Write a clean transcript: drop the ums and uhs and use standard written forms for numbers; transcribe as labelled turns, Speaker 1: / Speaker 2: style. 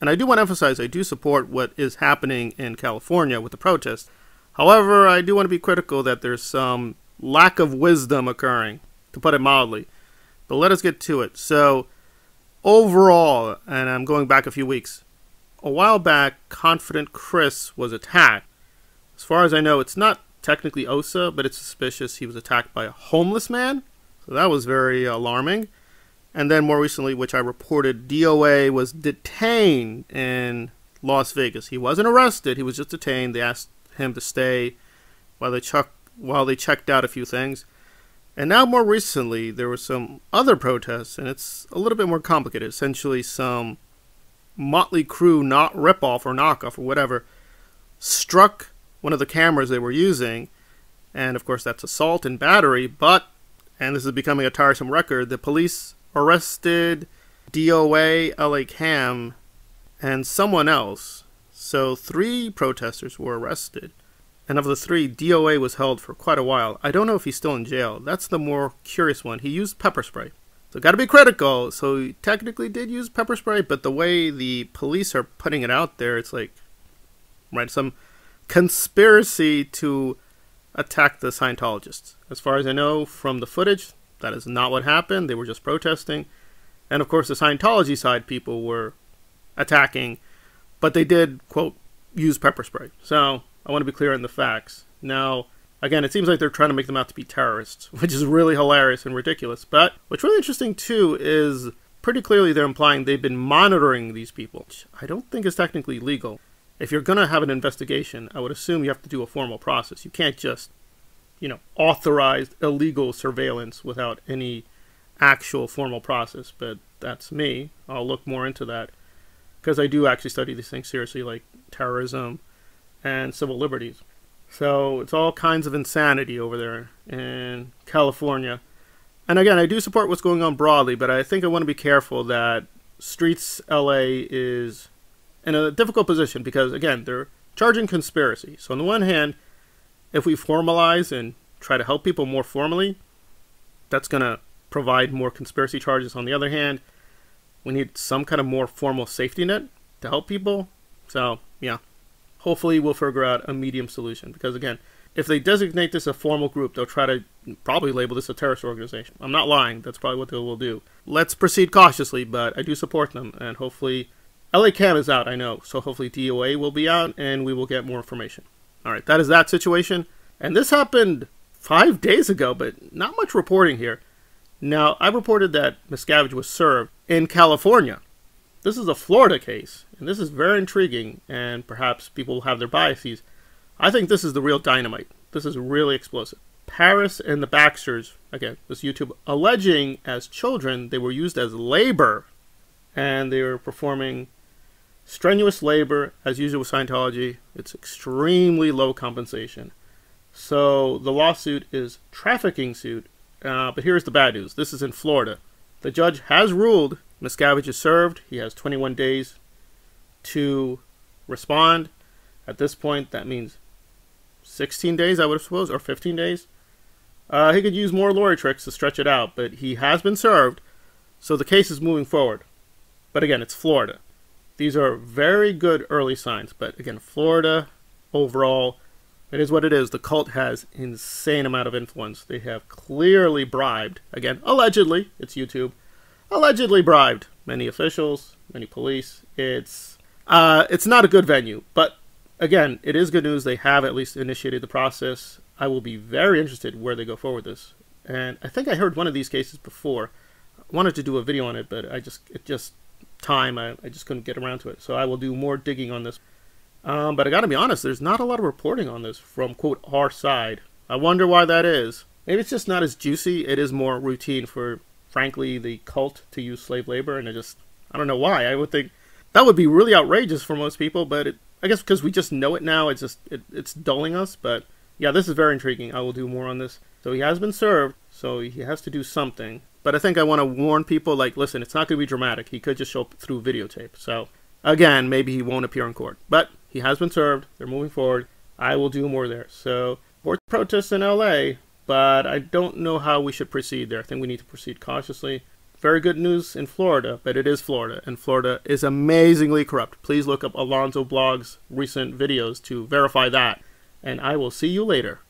Speaker 1: And I do want to emphasize, I do support what is happening in California with the protests. However, I do want to be critical that there's some lack of wisdom occurring, to put it mildly. But let us get to it. So, overall, and I'm going back a few weeks, a while back, Confident Chris was attacked. As far as I know, it's not technically OSA, but it's suspicious he was attacked by a homeless man. So that was very alarming. And then more recently, which I reported, DOA was detained in Las Vegas. He wasn't arrested, he was just detained. They asked him to stay while they checked out a few things. And now more recently, there were some other protests, and it's a little bit more complicated. Essentially, some Motley Crue ripoff or knockoff or whatever struck one of the cameras they were using. And of course, that's assault and battery. But, and this is becoming a tiresome record, the police arrested DOA, LA Cam, and someone else. So 3 protesters were arrested. And of the 3, DOA was held for quite a while. I don't know if he's still in jail. That's the more curious one. He used pepper spray. So got to be critical. So he technically did use pepper spray, but the way the police are putting it out there, it's like, right, some conspiracy to attack the Scientologists. As far as I know from the footage, that is not what happened. They were just protesting. And of course, the Scientology side people were attacking, but they did, quote, use pepper spray. So I want to be clear on the facts. Now, again, it seems like they're trying to make them out to be terrorists, which is really hilarious and ridiculous. But what's really interesting, too, is pretty clearly they're implying they've been monitoring these people, which I don't think is technically legal. If you're going to have an investigation, I would assume you have to do a formal process. You can't just, authorized illegal surveillance without any actual formal process. But that's me. I'll look more into that because I do actually study these things seriously, like terrorism and civil liberties. So it's all kinds of insanity over there in California. And again, I do support what's going on broadly, but I think I want to be careful that Streets LA is in a difficult position because, again, they're charging conspiracy. So on the one hand, if we formalize and try to help people more formally, that's going to provide more conspiracy charges. On the other hand, we need some kind of more formal safety net to help people. So, yeah, hopefully we'll figure out a medium solution. Because, again, if they designate this a formal group, they'll try to probably label this a terrorist organization. I'm not lying. That's probably what they will do. Let's proceed cautiously, but I do support them. And hopefully, LA Cam is out, I know. So hopefully DOA will be out and we will get more information. All right, that is that situation. And this happened 5 days ago, but not much reporting here. Now, I reported that Miscavige was served in California. This is a Florida case, and this is very intriguing, and perhaps people will have their biases. I think this is the real dynamite. This is really explosive. Paris and the Baxters, again, this YouTube, alleging as children they were used as labor, and they were performing strenuous labor, as usual with Scientology. It's extremely low compensation. So the lawsuit is trafficking suit. But here's the bad news. This is in Florida. The judge has ruled Miscavige is served. He has 21 days to respond. At this point, that means 16 days, I would suppose, or 15 days. He could use more lawyer tricks to stretch it out, but he has been served, so the case is moving forward. But again, it's Florida. These are very good early signs, but again, Florida, overall, it is what it is. The cult has insane amount of influence. They have clearly bribed, again, allegedly, it's YouTube, allegedly bribed many officials, many police. It's not a good venue, but again, it is good news. They have at least initiated the process. I will be very interested where they go forward with this. And I think I heard one of these cases before. I wanted to do a video on it, but I just couldn't get around to it. So I will do more digging on this. But I gotta be honest, there's not a lot of reporting on this from, quote, our side. I wonder why that is. Maybe it's just not as juicy. It is more routine for, frankly, the cult to use slave labor. And I don't know why. I would think that would be really outrageous for most people, but I guess because we just know it now, it's dulling us. But yeah, this is very intriguing. I will do more on this. So he has been served, so he has to do something. But I think I want to warn people, like, listen, it's not going to be dramatic. He could just show up through videotape. So again, maybe he won't appear in court. But he has been served. They're moving forward. I will do more there. So more protests in LA, but I don't know how we should proceed there. I think we need to proceed cautiously. very good news in Florida, but it is Florida, and Florida is amazingly corrupt. Please look up Alonzo Blog's recent videos to verify that, and I will see you later.